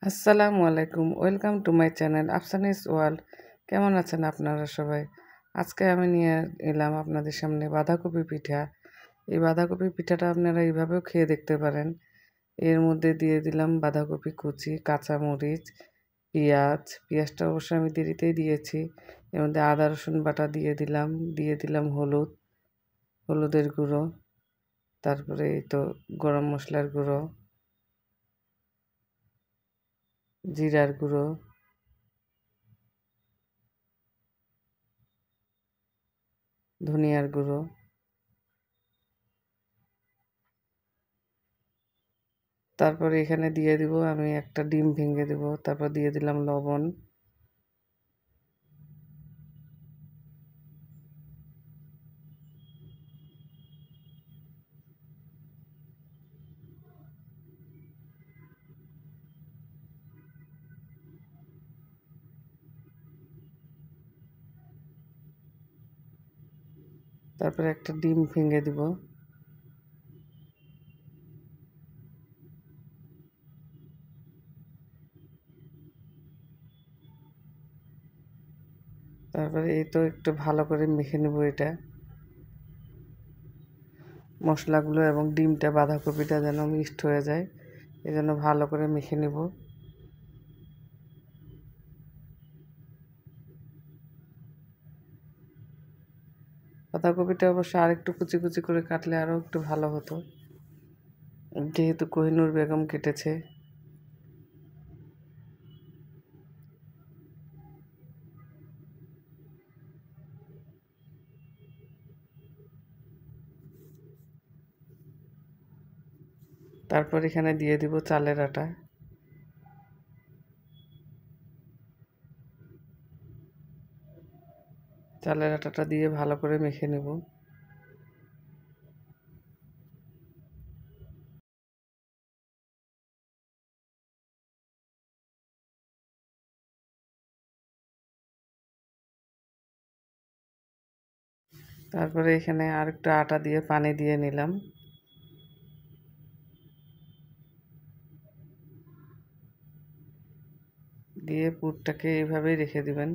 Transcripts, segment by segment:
আসসালামু আলাইকুম, welcome to my channel Afsani's world. কেমন আছেন আপনারা সবাই? আজকে আমি নিয়ে এলাম আপনাদের সামনে বাঁধাকপি পিঠা। এই বাঁধাকপি পিঠাটা আপনারা এইভাবেও খেয়ে দেখতে পারেন। এর মধ্যে দিয়ে দিলাম বাঁধাকপি কুচি, কাঁচামরিচ, পেঁয়াজটা অবশ্য আমি দেরিতেই দিয়েছি। এর মধ্যে আদা রসুন বাটা দিয়ে দিলাম হলুদের গুঁড়ো, তারপরে এই তো গরম মশলার গুঁড়ো, জিরার গুঁড়ো, ধনিয়ার গুঁড়ো, তারপরে এখানে দিয়ে দিব আমি একটা ডিম ভেঙে দেব, তারপর দিয়ে দিলাম লবণ, তারপরে একটা ডিম ভেঙে দিব, তারপরে এই তো একটু ভালো করে মেখে নেব এটা, মশলাগুলো এবং ডিমটা বাঁধাকপিটা যেন মিক্সড হয়ে যায়, এই জন্য ভালো করে মেখে নেব। বাঁধাকপিটা অবশ্য আরেকটু কুচি কুচি করে কাটলে আরও একটু ভালো হতো, যেহেতু কোহিনূর বেগম কেটেছে। তারপর এখানে দিয়ে দিব চালের আটা, চালের আটাটা দিয়ে ভালো করে মেখে নেব। তারপরে এখানে আর একটু আটা দিয়ে পানি দিয়ে নিলাম, দিয়ে পুরটাকে এইভাবেই রেখে দিবেন।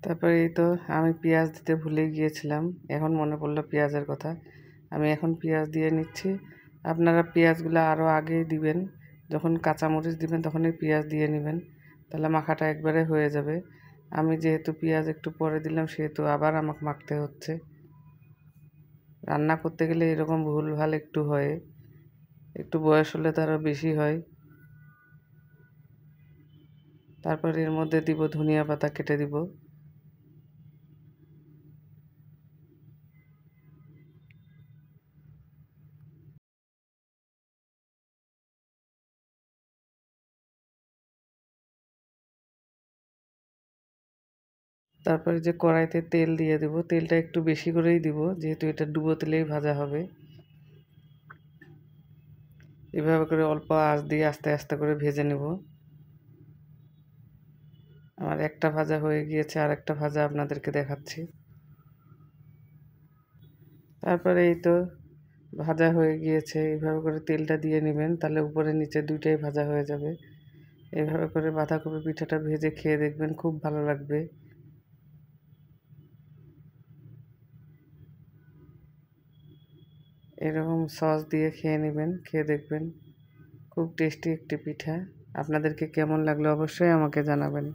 তারপরে এই তো আমি পেঁয়াজ দিতে ভুলে গিয়েছিলাম, এখন মনে পড়লো পেঁয়াজের কথা। আমি এখন পেঁয়াজ দিয়ে নিচ্ছি। আপনারা পেঁয়াজগুলো আরও আগেই দিবেন, যখন কাঁচামরিচ দিবেন তখনই পেঁয়াজ দিয়ে নেবেন, তাহলে মাখাটা একবারে হয়ে যাবে। আমি যেহেতু পেঁয়াজ একটু পরে দিলাম সেহেতু আবার আমাকে মাখতে হচ্ছে। রান্না করতে গেলে এরকম ভুলভাল একটু হয়, একটু বয়স হলে তো আরও বেশি হয়। তারপর এর মধ্যে দিব ধনিয়া পাতা কেটে দিব, তারপরে যে কড়াইতে তেল দিয়ে দেব, তেলটা একটু বেশি করেই দিব যেহেতু এটা ডুবো তেলেই ভাজা হবে। এভাবে করে অল্প আঁচ দিয়ে আস্তে আস্তে করে ভেজে নেব। আমার একটা ভাজা হয়ে গিয়েছে, আর একটা ভাজা আপনাদেরকে দেখাচ্ছি। তারপরে এই তো ভাজা হয়ে গিয়েছে, এইভাবে করে তেলটা দিয়ে নেবেন, তাহলে উপরে নিচে দুইটাই ভাজা হয়ে যাবে। এইভাবে করে বাঁধাকপি পিঠাটা ভেজে খেয়ে দেখবেন, খুব ভালো লাগবে। এরকম সস দিয়ে খেয়ে নেবেন, খেয়ে দেখবেন, খুব টেস্টি একটি পিঠা। আপনাদেরকে কেমন লাগলো অবশ্যই আমাকে জানাবেন।